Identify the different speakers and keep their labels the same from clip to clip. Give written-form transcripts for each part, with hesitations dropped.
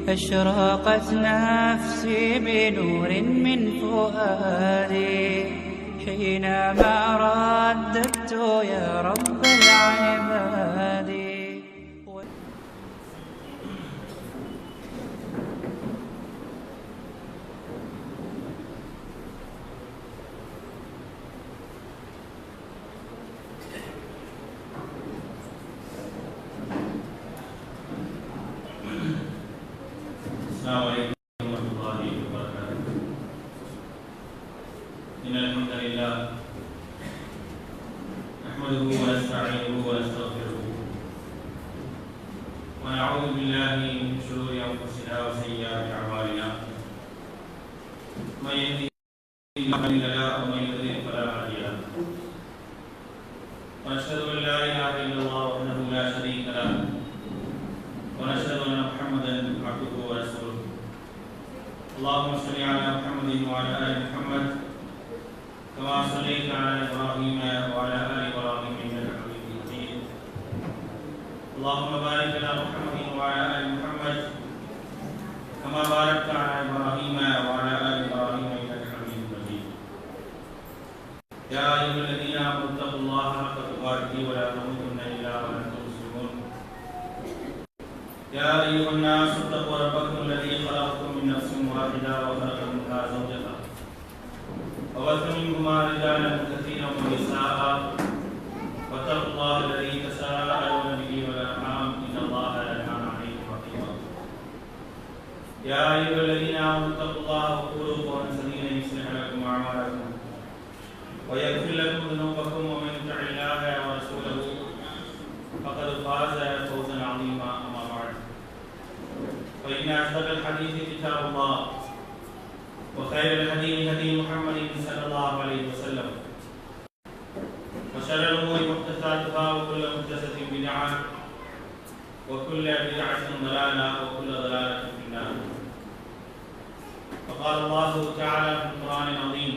Speaker 1: أشرقت نفسي بنور من فؤادي حينما رددت يا رب العباد.
Speaker 2: السلام عليكم ورحمة الله وبركاته. إن الحمد لله نحمده ونستعينه ونستغفره ونعوذ بالله من شرور أنفسنا وسيئات أعمالنا. من يهده الله فلا مضل له ومن يضلل فلا هادي له. ونشهد أن لا إله إلا الله وحده لا شريك له ونشهد أن محمدا عبده ورسوله. اللهم صل على محمد وعلى آل محمد كما صليت على إبراهيم وعلى آل إبراهيم إنك حميد مجيد. اللهم بارك على محمد وعلى آل محمد كما باركت على إبراهيم وعلى آل إبراهيم إنك حميد مجيد. يا أيها الذين آمنوا اتقوا الله حق تقاته ولا تموتن إلا وأنتم مسلمون. يا أيها الناس اتقوا ربكم الذي خلقكم من نفس واحدة وخلق منها زوجها وبث منهما رجالا كثيرا ونساء واتقوا الله الذي تساءلون به والأرحام إن الله كان عليكم رقيبا. يا أيها الذين آمنوا اتقوا الله وقولوا قولا سديدا يصلح لكم أعمالكم ويغفر لكم ذنوبكم ومن يطع الله ورسوله فقد فاز فوزا عظيما. أما بعد فإن أصدق الحديث كتاب الله وخير الهدي هدي محمد صلى الله عليه وسلم وشر الأمور محدثاتها وكل محدثة بدعة وكل بدعة ضلالة وكل ضلالة في النار. فقال الله تعالى في القرآن العظيم: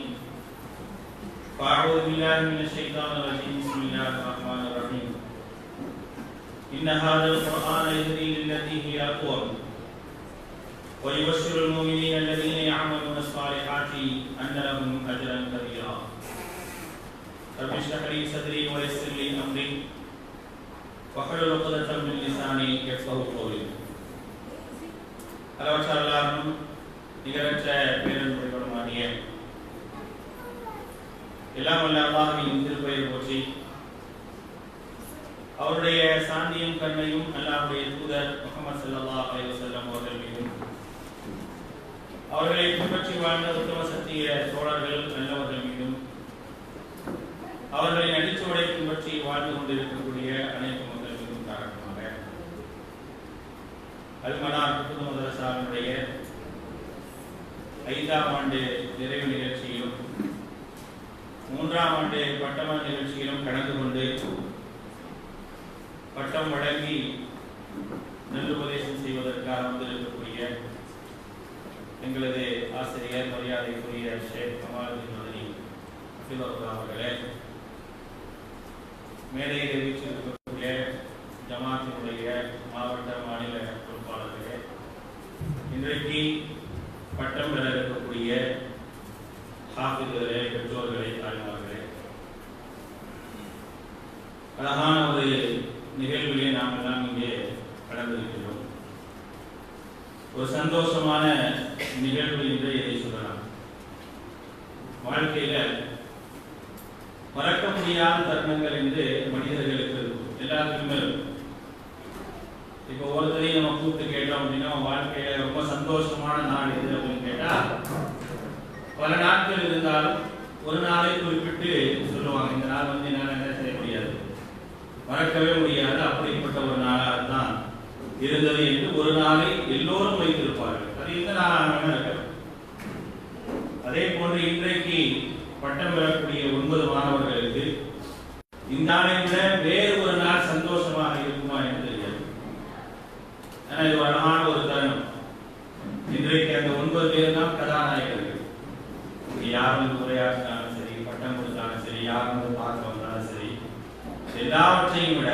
Speaker 2: فأعوذ بالله من الشيطان الرجيم بسم الله الرحمن الرحيم إن هذا القرآن يهدي للتي هي أقوم ويبشر المؤمنين الذين يعملون الصالحات أن لهم أجرا كبيرا. رب اشرح لي صدري ويسر لي أمري واحلل عقدة من لساني يفقهوا قولي. அளவற்ற அல்லாஹ்வும் நிகரற்ற பேரன்புடையவனுமாகிய எல்லாம் வல்ல அல்லாஹ்வின் திருப்பெயர் போற்றி அவருடைய சாந்தியும் கருணையும் அல்லாஹ்வுடைய தூதர் முஹம்மது ஸல்லல்லாஹு அலைஹி வஸல்லம் அவர்கள் மீதும் அவர்களை பின்பற்றி வாழ்ந்த உத்தம சத்திய தோழர்கள் நல்லவர்கள் மீதும் அவர்களை நடிச்சுவடை பின்பற்றி வாழ்ந்து கொண்டிருக்கக்கூடிய அனைத்து மக்கள் மீதும் காரணமாக அல்மனார் புது மதரசாவினுடைய 5ஆம் ஆண்டு நிறைவு நிகழ்ச்சியிலும் 3ஆம் ஆண்டு பட்டமளிப்பு நிகழ்ச்சியிலும் கலந்து கொண்டு பட்டம் வழங்கி நல்லுபதேசம் செய்வதற்காக வந்திருக்கக்கூடிய எங்களது ஆசிரியர் மரியாதைக்குரிய ஷேக் கமாலுதீன் மதனி ஹஃபிதஹுல்லாஹ் அவர்களே, மேடையில் வீற்றிருக்கக்கூடிய ஜமாத்தினுடைய மாவட்ட மாநில பொறுப்பாளர்களே, இன்றைக்கு பட்டம் பெற இருக்கக்கூடிய ஹாஃபிதுகளே, பெற்றோர்களே, தாய்மார்களே, அழகான ஒரு நிகழ்விலே நாம் எல்லாம் இங்கே கலந்திருக்கிறோம். ஒரு சந்தோஷமான நிகழ்வு என்று இதை சொல்லலாம். வாழ்க்கையில மறக்க முடியாத தருணங்கள் என்று மனிதர்களுக்கு இருக்கும், எல்லாருக்குமே இருக்கும். இப்போ ஒருத்தரையும் நம்ம கூப்பிட்டு கேட்டோம் அப்படின்னா வாழ்க்கையில ரொம்ப சந்தோஷமான நாள் எது அப்படின்னு கேட்டா பல நாட்கள் இருந்தாலும் ஒரு நாளை குறிப்பிட்டு சொல்லுவாங்க, இந்த நாள் வந்து என்னால் என்ன செய்ய முடியாது, மறக்கவே முடியாது, அப்படிப்பட்ட ஒரு நாளாக தான் இருந்தது என்று ஒரு நாளை எல்லோரும் வைத்திருப்பார்கள். அது இந்த நாளாக இருக்கிறது. அதே போன்று இன்றைக்கு பட்டம் பெறக்கூடிய 9 மாணவர்களுக்கு இந்த நாளை விட வேறு ஒரு நாள் சந்தோஷமாக இருக்குமா என்று தெரியாது. ஆனால் இது அழகான ஒரு தருணம். இன்றைக்கு அந்த 9 பேர் தான் கதாநாயகர்கள். யார் வந்து உரையாற்றினாலும் சரி, பட்டம் கொடுத்தாலும் சரி, யார் வந்து பார்க்க வந்தாலும் சரி, எல்லாவற்றையும் விட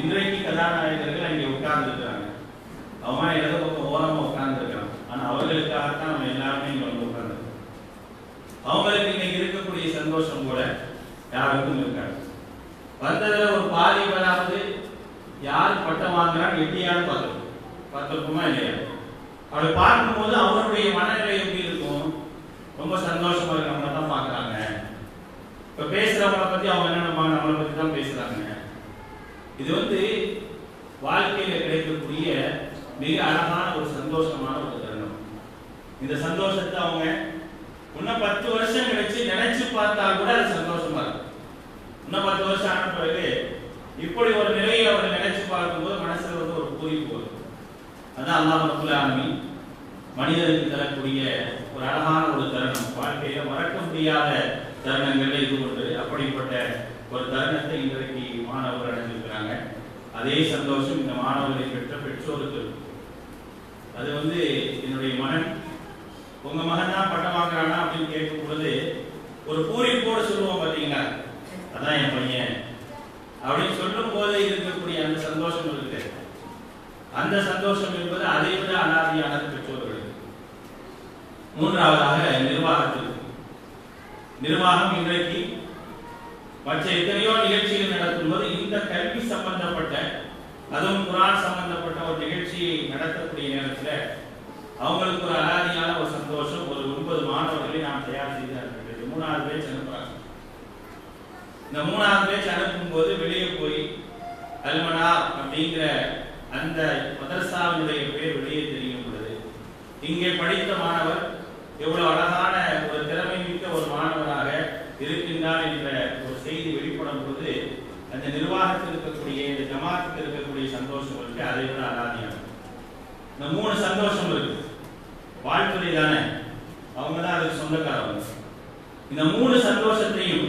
Speaker 2: இன்றைக்கு கதாநாயகர்கள் அங்கே உட்கார்ந்து இருக்கிறாங்க. அவங்க இடது பக்கம் ஓரமா அவங்களுக்கு இன்னைக்கு இருக்கக்கூடிய சந்தோஷம் கூட யாருக்கும் இருக்காது. வந்ததுல ஒரு பாதி வராது யார் பட்டம் வாங்குறான்னு எட்டியாலும் பார்த்துருக்குமா இல்லையா? அப்படி பார்க்கும்போது அவருடைய மனநிலை எப்படி இருக்கும்? ரொம்ப சந்தோஷமா இருக்கு, நம்ம தான் பார்க்குறாங்க. இப்ப பேசுறவங்களை பத்தி அவங்க என்ன நம்மளை பத்தி தான் பேசுறாங்க. இது வாழ்க்கையில கிடைக்கக்கூடிய மிக அழகான ஒரு சந்தோஷமான ஒரு தருணம். இந்த சந்தோஷத்தை அவங்க இன்னும் 10 வருஷம் கழிச்சு நினைச்சு பார்த்தா கூட அது சந்தோஷமா இருக்கும். இன்னும் 10 வருஷம் ஆன பிறகு இப்படி ஒரு நிலையை அவர்கள் நினைச்சு பார்க்கும்போது மனசுல ஒரு பூரிப்பு வரும். அதான் அல்லாஹ் ரப்பல் ஆலமீன் மனிதனுக்கு தரக்கூடிய ஒரு அழகான ஒரு தருணம். வாழ்க்கையில மறக்க முடியாத தருணங்கள்ல இது ஒன்று. அப்படிப்பட்ட ஒரு தருணத்தை இன்றைக்கு மாணவர்கள் அடைஞ்சிருக்கிறாங்க. அதே சந்தோஷம் இந்த மாணவர்களை பெற்ற பெற்றோருக்கு. அது என்னுடைய மகன், உங்க மகன் தான் பட்டம் வாங்குறானா அப்படின்னு கேட்கும் பொழுது ஒரு பூரிப்போடு சொல்லுவோம் பார்த்தீங்களா, அதான் என் பையன் அப்படின்னு சொல்லும் போது இருக்கக்கூடிய அந்த சந்தோஷம் இருக்கு. அந்த சந்தோஷம் என்பது அதை விட அனாதியானது பெற்றோர்களுக்கு. மூன்றாவதாக நிர்வாகத்திற்கு. நிர்வாகம் இன்றைக்கு மற்ற எத்தனையோ நிகழ்ச்சிகள் நடக்கும்போது இந்த கல்வி சம்பந்தப்பட்ட, அதுவும் குர்ஆன் சம்பந்தப்பட்ட ஒரு நிகழ்ச்சியை நடத்தக்கூடிய நேரத்தில் அவங்களுக்கு ஒரு அலாதியான ஒரு சந்தோஷம். ஒரு 9 மாணவர்களை நாம் தயார் செய்து அனுப்பிட்டு 3வது பேட்ச் அனுப்புறாங்க. இந்த 3வது பேட்ச் அனுப்பும் போது வெளியே போய் அல்மனா அப்படிங்கிற அந்த மதரசாவினுடைய பேர் வெளியே தெரியும் பொழுது இங்கே படித்த மாணவர் எவ்வளவு அழகான ஒரு திறமை மிக்க ஒரு மாணவராக இருக்கின்றார் என்ற ஒரு செய்தி வெளிப்படும் பொழுது அந்த நிர்வாகத்தில் இருக்கக்கூடிய, இந்த ஜமாத்தில் இருக்கக்கூடிய சந்தோஷம் இருக்கு. அதை விட அலாதியான இந்த 3 சந்தோஷம் இருக்கு. வாழ்த்துறை தானே, அவங்க தான் அதுக்கு சொந்தக்காரங்க. இந்த 3 சந்தோஷத்தையும்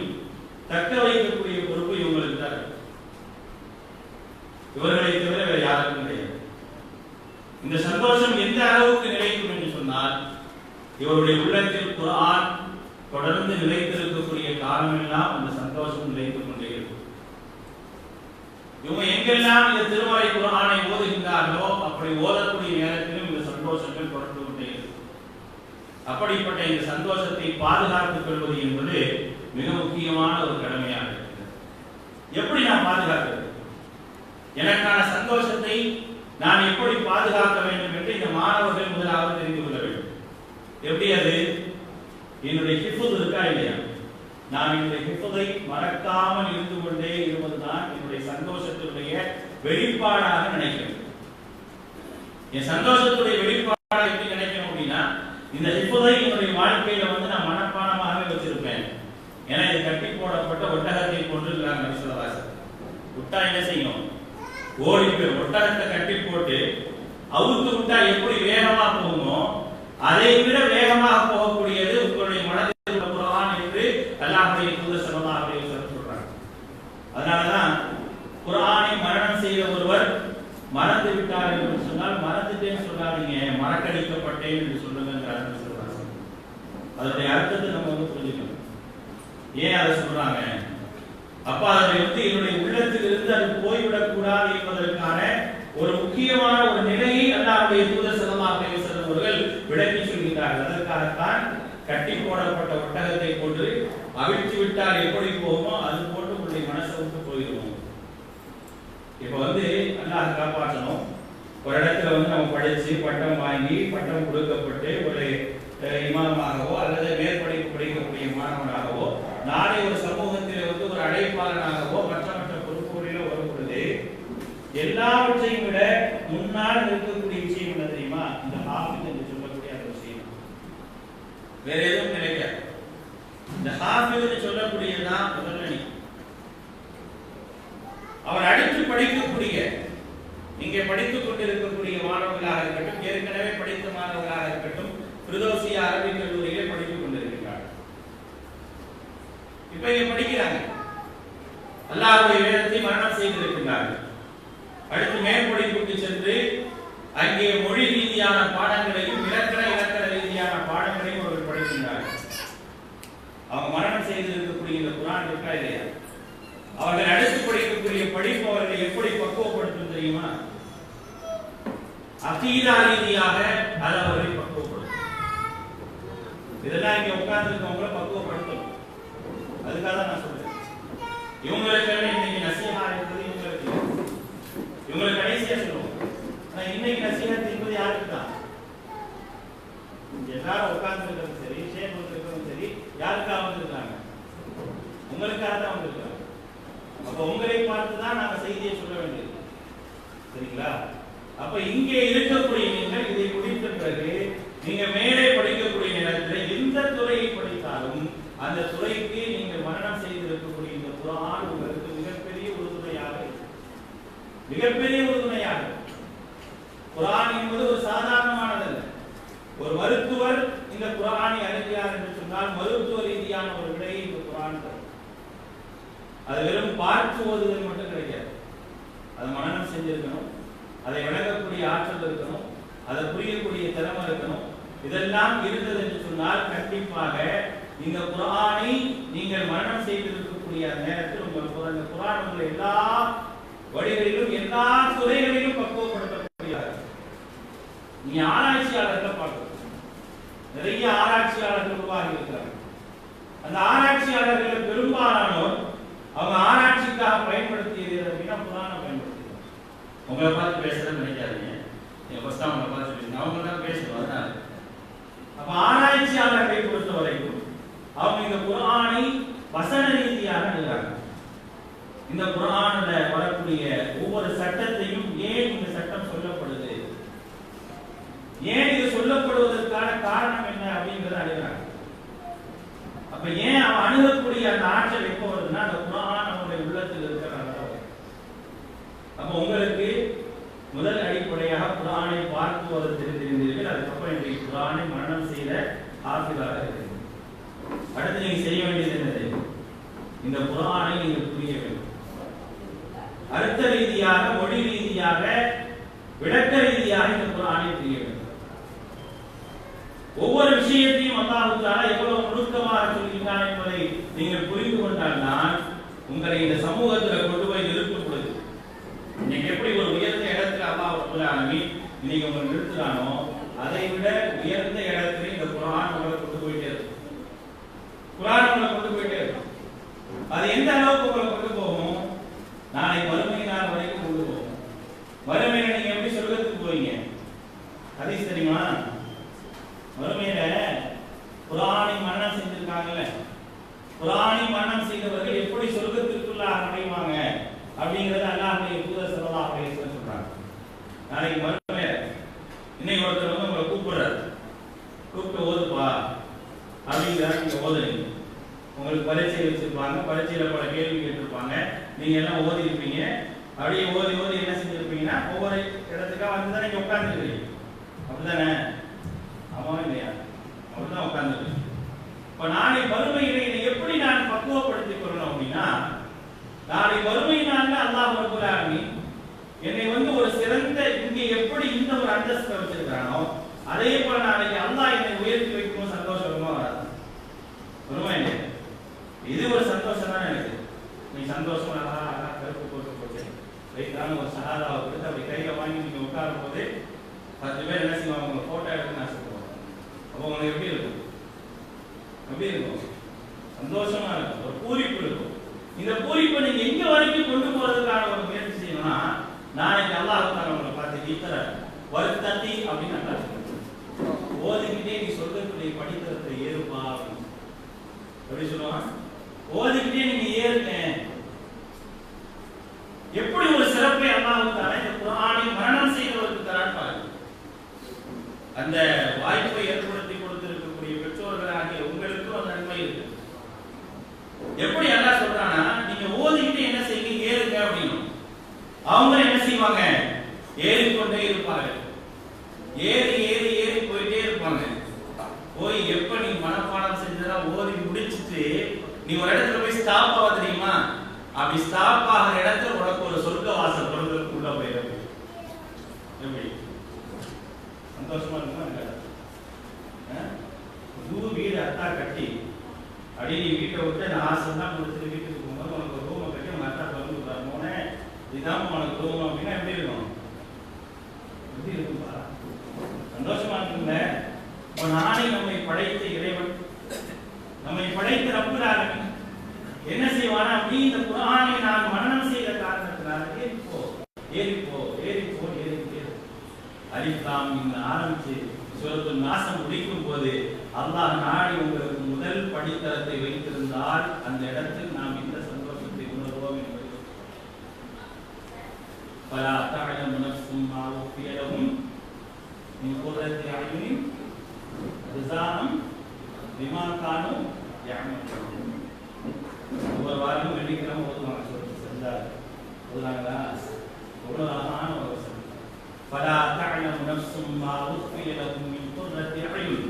Speaker 2: தக்க வைக்கக்கூடிய பொறுப்பு இவங்களுக்கு தான். இவர்களை தவிர வேற யாருக்கும் கிடையாது. இந்த சந்தோஷம் எந்த அளவுக்கு நிலைக்கும் என்று சொன்னால், இவருடைய உள்ளத்தில் குர்ஆன் தொடர்ந்து நிலைத்திருக்கக்கூடிய காலமெல்லாம் அந்த சந்தோஷம் நிலைத்துக் கொண்டே இருக்கும். இவங்க எங்கெல்லாம் இந்த திருமறை குர்ஆனை ஓதுகின்றார்களோ அப்படி ஓதக்கூடிய நேரத்திலும் இந்த சந்தோஷங்கள் தொடர்ந்து கொண்டே இருக்கும். அப்படிப்பட்ட இந்த சந்தோஷத்தை பாதுகாத்துக் கொள்வது என்பது மிக முக்கியமான ஒரு கடமையாக இருக்கிறது. எப்படி நான் பாதுகாக்கிறது? எனக்கான சந்தோஷத்தை நான் எப்படி பாதுகாக்க வேண்டும் என்று இந்த மாணவர்கள் முதலாவது தெரிந்து கொள்ள வேண்டும். எப்படி அது? என்னுடைய ஹிஃபுத் இருக்கா இல்லையா? நான் என்னுடைய ஹிஃபுதை மறக்காமல் இருந்து கொண்டே இருப்பதுதான் என்னுடைய சந்தோஷத்துடைய வெளிப்பாடாக நினைக்கிறேன். என் சந்தோஷத்துடைய வெளிப்பாடாக எப்படி நினைக்கணும் அப்படின்னா, இந்த ஹிஃபுதை என்னுடைய வாழ்க்கையில நான் மனப்பாடமாகவே வச்சிருப்பேன். ஏன்னா இது கட்டி போடப்பட்ட ஒட்டகத்தை கொண்டிருக்கிறாங்க நபிசல்லாஹு. விட்டா என்ன செய்யும்? ஓடி போய் ஒட்டகத்தை கட்டி போட்டு அவுத்து விட்டா எப்படி வேகமா போகுமோ அதை விட வேகமாக போகக்கூடியது உங்களுடைய மனதில் உள்ள குர்ஆன் என்று அல்லாஹ்வுடைய தூதர் ஸல்லல்லாஹு அலைஹி வஸல்லம் சொல்றாங்க. அதனாலதான் குர்ஆனை மரணம் செய்த ஒருவர் மறந்து விட்டார் என்று சொன்னால் மறந்துட்டேன்னு சொல்லாதீங்க, மறக்கடிக்கப்பட்டேன் என்று சொல்லுங்கிறார் நபி ஸல்லல்லாஹு அலைஹி வஸல்லம். அதனுடைய அர்த்தத்தை நம்ம புரிஞ்சுக்கணும். ஏன் அதை சொல்றாங்க? அப்ப அதை என்னுடைய உள்ளத்தில் இருந்து அது போய்விடக் கூடாது என்பதற்கான ஒரு முக்கியமான ஒரு நிலையை அல்லாஹ்வுடைய தூதர் ஸல்லல்லாஹு அலைஹி வஸல்லம் அவர்கள் விளக்கி சொல்கிறார்கள். அதற்காகத்தான் கட்டி போடப்பட்ட ஒட்டகத்தை போன்று அவிழ்த்து விட்டால் எப்படி போகுமோ அது போன்று உங்களுடைய மனசை விட்டு போயிடுவோம். இப்ப அல்லாஹ் காப்பாற்றணும். ஒரு இடத்துல நம்ம படிச்சு பட்டம் வாங்கி பட்டம் கொடுக்கப்பட்டு ஒரு இமாமாகவோ அல்லது மேற்படிப்பு படிக்கக்கூடிய மாணவனாகவோ நாளை ஒரு சமூகத்தில் ஒரு அடைப்பாளனாகவோ மற்ற பொறுப்புகளிலோ வரும் பொழுது எல்லாவற்றையும் விட முன்னால் இருக்கக்கூடிய விஷயம் என்ன தெரியுமா? இந்த ஹாஃபிஸ் என்று சொல்லக்கூடிய அந்த விஷயம். வேற எதுவும் நினைக்காது. இந்த ஹாஃபிஸ் சொல்லக்கூடியதான் முதல்ல. அவர் அடுத்து படிக்கக்கூடிய, இங்கே படித்துக் கொண்டிருக்கக்கூடிய மாணவர்களாக இருக்கட்டும், ஏற்கனவே படித்த மாணவர்களாக இருக்கட்டும், ஃபிர்தௌசியா அரபிக் கல்லூரியிலே படித்துக் கொண்டிருக்கிறார்கள். இப்ப இங்க படிக்கிறாங்க, அல்லாஹ்வுடைய வேதத்தை மரணம் செய்திருக்கிறார்கள். அடுத்து மேற்படிப்புக்கு சென்று அங்கே மொழி ரீதியான பாடங்களையும் இலக்கண ரீதியான பாடங்களையும் அவர்கள் படிக்கின்றார்கள். அவங்க மரணம் செய்திருக்கக்கூடிய இந்த குர்ஆன் இருக்கா இல்லையா, அவர்கள் அடுத்து படிக்கக்கூடிய படிப்பு அவர்களை எப்படி பக்குவப்படுத்தும் தெரியுமா? அகீதா ரீதியாக அது அவர்களை பக்குவப்படுத்தும். இதெல்லாம் இங்க உட்கார்ந்துருக்கவங்கள பக்குவப்படுத்தணும். அதுக்காக தான் நான் சொல்றேன். இவங்களுக்கு இன்னைக்கு நசீஹா என்பது இவங்களுக்கு கடைசியா சொல்லுவோம். ஆனா இன்னைக்கு நசீஹத் என்பது யாருக்கு தான்? எல்லாரும் உட்கார்ந்து இருக்கிறது சரி, ஷேக் இருக்கிறதும் சரி, யாருக்காக வந்திருக்காங்க? உங்களுக்காக தான் வந்திருக்காங்க. அப்ப உங்களை பார்த்து தான் நாங்க செய்தியை சொல்ல வேண்டியது. சரிங்களா? அப்ப இங்கே இருக்கக்கூடிய நீங்கள் இதை முடித்த பிறகு நீங்க மேலே படிக்கக்கூடிய நேரத்தில் எந்த துறையை படித்தாலும் அந்த துறைக்கு நீங்கள் மரணம் செய்திருக்கக்கூடிய இந்த குர்ஆன் உங்களுக்கு மிகப்பெரிய உறுதுணையாக, மிகப்பெரிய உறுதுணையாக. குர்ஆன் என்பது ஒரு சாதாரணமானதல்ல. ஒரு மருத்துவர் இந்த குர்ஆனை அறிகிறார் என்று சொன்னால் மருத்துவ ரீதியான ஒரு விடையை இந்த குர்ஆன் தரும். அது வெறும் பார்த்து ஓதுதல் மட்டும் கிடைக்காது. அதை மனனம் செஞ்சிருக்கணும், அதை விளங்கக்கூடிய ஆற்றல் இருக்கணும், அதை புரியக்கூடிய திறமை இருக்கணும். இதெல்லாம் இருந்தது என்று சொன்னால் கண்டிப்பாக இந்த குர்ஆனை நீங்கள் மனனம் செய்திருக்கக்கூடிய நேரத்தில் உங்கள் அந்த குர்ஆன் உங்களை எல்லா வழிகளிலும் எல்லா துறைகளிலும் பக்குவப்படுத்தக்கூடியது. நீங்க ஆராய்ச்சியாளர்கள் பார்க்கணும். நிறைய ஆராய்ச்சியாளர்கள் உருவாகி இருக்கிறார்கள். அந்த ஆராய்ச்சியாளர்கள் பெரும்பாலானோர் அவங்க ஆராய்ச்சிக்காக பயன்படுத்தியது அப்படின்னா குர்ஆனை பயன்படுத்தினாங்க. உங்களை பார்த்து பேசுறேன்னு நினைக்காதீங்க. நீங்க ஃபர்ஸ்ட் அவங்களை பார்த்து சொல்லுங்க, அவங்க தான் பேசணும். அதனால அப்ப ஆராய்ச்சியாளர்களை பொறுத்த வரைக்கும் அவங்க இந்த குர்ஆனை வசன ரீதியாக எழுதுறாங்க. இந்த குர்ஆன்ல வரக்கூடிய ஒவ்வொரு சட்டத்தையும் ஏன் இந்த சட்டம் சொல்லப்படுது, ஏன் இது சொல்லப்படுவதற்கான காரணம் என்ன அப்படிங்கறத அணுகுறாங்க. அப்ப ஏன் அவன் அணுகக்கூடிய அந்த ஆற்றல் எப்போ வருதுன்னா அந்த குர்ஆன் அவனுடைய உள்ளத்தில் இருக்கிறாங்க. அப்ப உங்களுக்கு முதல் அடிப்படையாக குர்ஆனை பார்த்து வர தெரிந்திருந்தீர்கள். அதுக்கப்புறம் இன்றைக்கு குர்ஆனை மனனம் செய்த ஆசிரியராக இருக்கிறீர்கள். அடுத்து நீங்க செய்ய வேண்டியது என்னது? இந்த குர்ஆனை நீங்க புரிய வேண்டும். அர்த்த ரீதியாக, மொழி ரீதியாக, விளக்க ரீதியாக இந்த குர்ஆனை புரிய வேண்டும். ஒவ்வொரு விஷயத்தையும் அல்லாஹ் தஆலா எவ்வளவு நுணுக்கமாக சொல்கிறான் என்பதை நீங்கள் புரிந்து கொண்டால்தான் உங்களை இந்த சமூகத்தில் கொண்டு போய் நிறுத்தப்படுது. இன்னைக்கு எப்படி ஒரு உயர்ந்த இடத்துல அல்லாஹ் ரப்பல் ஆலமீன் இன்னைக்கு உங்களை நிறுத்துறானோ அதை விட உயர்ந்த இடத்துல இந்த குர்ஆன் உங்களை கொண்டு போயிட்டே இருக்கு. குர்ஆன் உங்களை கொண்டு போயிட்டே இருக்கு. அது எந்த அளவுக்கு உங்களை கொண்டு போகும்? நாளை மறுமை நாள் வரைக்கும் கொண்டு போகும். மறுமையில நீங்க எப்படி சொர்க்கத்துக்கு போவீங்க? ஹதீஸ் தெரியுமா? மறுமையில குர்ஆனை மரணம் செஞ்சிருக்காங்கல்ல, குர்ஆனை மரணம் செய்தவர்கள் எப்படி சொர்க்கத்திற்குள்ள நுழைவாங்க அப்படிங்கறத அல்லாஹ்வுடைய தூதர் ஸல்லல்லாஹு அலைஹி வஸல்லம் சொல்றாங்க. நாளைக்கு மறுமையில இன்னைக்கு ஒருத்தர் வந்து உங்களை கூப்பிடுறாரு, கூப்பிட்டு ஓதுப்பா அப்படிங்கிறாங்க. நீங்க ஓதுறீங்க. உங்களுக்கு பரீட்சை வச்சிருப்பாங்க, பரீட்சையில பல கேள்வி கேட்டிருப்பாங்க, நீங்க எல்லாம் ஓதி இருப்பீங்க. அப்படியே ஓதி ஓதி என்ன செஞ்சிருப்பீங்கன்னா ஒவ்வொரு இடத்துக்காக வந்து தான் நீங்க உட்கார்ந்துருக்கீங்க. அப்படிதானே? ஆமாம் இல்லையா? அப்படிதான் உட்கார்ந்துருக்கீங்க. இப்ப நாளை மறுமையில இதை எப்படி நான் பக்குவப்படுத்திக் கொள்ளணும் அப்படின்னா, நாளை மறுமை நாள்ல அல்லாஹ் ரப்பல் ஆலமீன் என்னை வந்து ஒரு சிறந்த இங்கே எப்படி இந்த ஒரு அந்தஸ்தை வச்சிருக்கானோ அதே போல நாளைக்கு அல்லாஹ் என்னை உயர்த்தி வைக்கும் சந்தோஷமா வராது. வருமா இல்லையா? இது ஒரு சந்தோஷம் தான் எனக்கு. நீ சந்தோஷமா கருப்பு போட்டு போச்சு வைத்தான ஒரு சஹாதாவை கொடுத்து அப்படி கையில வாங்கி நீங்க உட்காரும் போது 10 பேர் என்ன செய்வாங்க, உங்க போட்டோ எடுத்து நான் சொல்லுவாங்க. அப்போ உங்களுக்கு எப்படி இருக்கும்? எப்படி இருக்கும்? சந்தோஷமா இருக்கும், ஒரு பூரிப்பு இருக்கும். இந்த பூரிப்பை நீங்க எங்க வரைக்கும் கொண்டு போறதுக்கான ஒரு முயற்சி செய்யணும்னா, நாளைக்கு அல்லாஹ் தஆலா உங்களை பார்த்து இத்தர வர்த்ததி அப்படின்னு நல்லா சொல்லுவாங்க. ஓதிக்கிட்டே நீ சொர்க்கத்துடைய படித்தரத்தை ஏறுப்பா எப்படி சொல்லுவாங்க? ஓதிக்கிட்டே நீங்க ஏறுங்க. எப்படி ஒரு சிறப்பை அல்லாஹ் தஆலா இந்த குர்ஆனை மரணம் செய்தவருக்கு தரான் பாருங்க. அந்த வாய்ப்பை ஏற்படுத்தி கொடுத்திருக்கக்கூடிய பெற்றோர்களாகிய உங்களுக்கும் அந்த நன்மை இருக்கு. எப்படி அல்லாஹ் சொல்றானா, நீங்க ஓதிக்கிட்டு என்ன செய்யுங்க, ஏறுங்க அப்படின்னு. அவங்க என்ன செய்வாங்க? ஏறிக்கொண்டே இருப்பாங்க. ஏறி ஏறி ஏறி போயிட்டே இருப்பாங்க. போய் எப்ப நீ மனப்பாடம் செஞ்சதெல்லாம் ஓதி முடிச்சிட்டு நீ ஒரு இடத்துல போய் ஸ்டாப் ஆக தெரியுமா? அப்படி ஸ்டாப் ஆகிற இடத்துல உனக்கு ஒரு சொர்க்க வாசல் திறந்துருக்கு, உள்ள போயிடும். எப்படி சந்தோஷமா இருக்குமா? புது வீடு அத்தா கட்டி அப்படி நீ வீட்டை விட்டு அந்த ஆசைலாம் கொடுத்துட்டு வீட்டுக்கு போகும்போது உனக்கு ஒரு ரூமை கட்டி உங்க அத்தா திறந்து போனே இதுதான் உனக்கு ரூம் அப்படின்னா எப்படி இருக்கும்? எப்படி இருக்கும்பா? சந்தோஷமா இருக்குங்க. இப்ப நானே நம்மை படைத்த இறைவன் ஆரம்பிச்சு சூரத்துல் நாஸ் முடிக்கும் போது அல்லாஹ் நாடி உங்களுக்கு முதல் படித்தரத்தை வைத்திருந்தால் அந்த இடத்தில் நாம் இந்த சந்தோஷத்தை உணர்வோம் என்பது. فلا تعلم نفس ما أخفي لهم من قرة أعين جزاء بما كانوا يعملون. ஒரு வாரம் வெள்ளிக்கிழமை ஓதுவாங்க செஞ்சார் ஓதுறாங்களா? எவ்வளவு அழகான ஒரு வசனம். فلا تعلم نفس ما أخفي لهم من قرة أعين.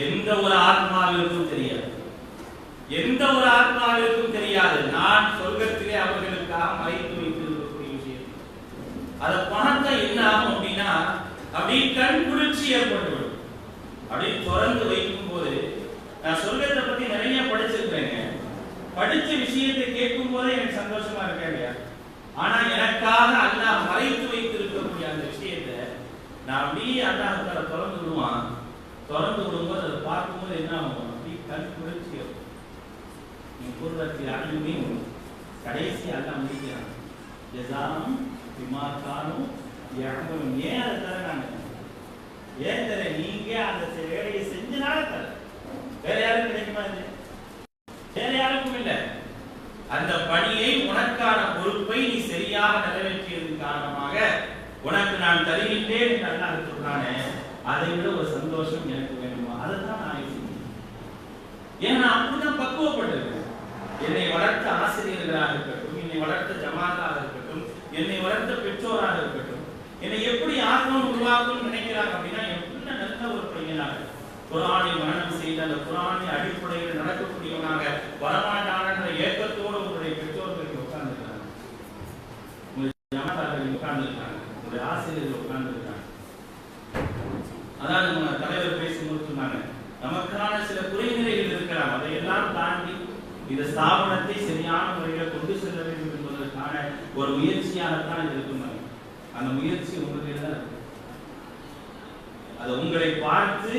Speaker 2: எந்த ஒரு ஆத்மாவிற்கும் தெரியாது, எந்த ஒரு ஆத்மாவிற்கும் தெரியாது நான் சொர்க்கத்திலே அவர்களுக்காக மறைத்து வைத்திருக்கக்கூடிய விஷயம். அதை பார்த்தா என்ன ஆகும் அப்படின்னா அப்படியே கண் குளிர்ச்சி ஏற்பட்டுவிடும். அப்படியே திறந்து வைக்கும் போது நான் சொர்க்கத்தை பத்தி நிறைய படிச்சிருக்கேங்க. படிச்ச விஷயத்தை கேட்கும் போதே எனக்கு சந்தோஷமா இருக்கேன் இல்லையா? ஆனா எனக்காக அல்லாஹ் மறைத்து வைத்திருக்கக்கூடிய அந்த விஷயத்தை நான் அப்படியே அல்லாஹ் திறந்து விடுவான். திறந்து விடும்போது அதை பார்க்கும்போது என்ன ஆகும்? அப்படி கண் குளிர்ச்சி இருக்கும். நீ பூர்வத்தில் அழிவுமே கடைசி அல்லாஹ் முடிக்கிறான். ஜஸாம் பிமா கானூ யஅமலூன். ஏன் அதை தரேன்? ஏன் தரேன்? நீங்க அந்த வேலையை செஞ்சனால தரேன். வேற யாருக்கும் கிடைக்குமா? இது வேற யாருக்கும் இல்லை. அந்த பணியை உனக்கான பொறுப்பை நீ சரியாக நிறைவேற்றியதன் காரணமாக உனக்கு நான் தருகின்றேன் என்று அல்லாஹ் சொல்றானே, அதை விட ஒரு சந்தோஷம் எனக்கு வேணுமா? அதை தான் நான் யோசிக்கிறேன். ஏன்னா அப்படிதான் பக்குவப்பட்டிருக்கேன். என்னை வளர்த்த ஆசிரியர்களாக இருக்கட்டும், என்னை வளர்த்த ஜமாத்தாக இருக்கட்டும், என்னை வளர்த்த பெற்றோராக இருக்கட்டும், என்னை எப்படி ஆத்மம் உருவாக்கும் நினைக்கிறாங்க அப்படின்னா என்ன நல்ல ஒரு பையனாக குர்ஆனை மனனம் செய்த அந்த குர்ஆனை அடிப்படையில் நடக்கக்கூடியவனாக வரமாட்டான ஏக்கத்தோடு உங்களுடைய பெற்றோர்கள் உட்கார்ந்துருக்காங்க, உங்களுடைய ஜமாத்தார்கள் உட்கார்ந்துருக்காங்க, உங்களுடைய ஆசிரியர்கள் உட்கார்ந்துருக்காங்க. அதான் நம்ம தலைவர் பேசும்போது சொன்னாங்க, நமக்கான சில குறைநிலைகள் இருக்கலாம், அதையெல்லாம் தாண்டி இந்த ஸ்தாபனத்தை சரியான முறையில் கொண்டு செல்ல வேண்டும் என்பதற்கான ஒரு முயற்சியாகத்தான் இது இருக்கும். அந்த முயற்சி உங்களுக்கு தான் இருக்கு. அதை உங்களை பார்த்து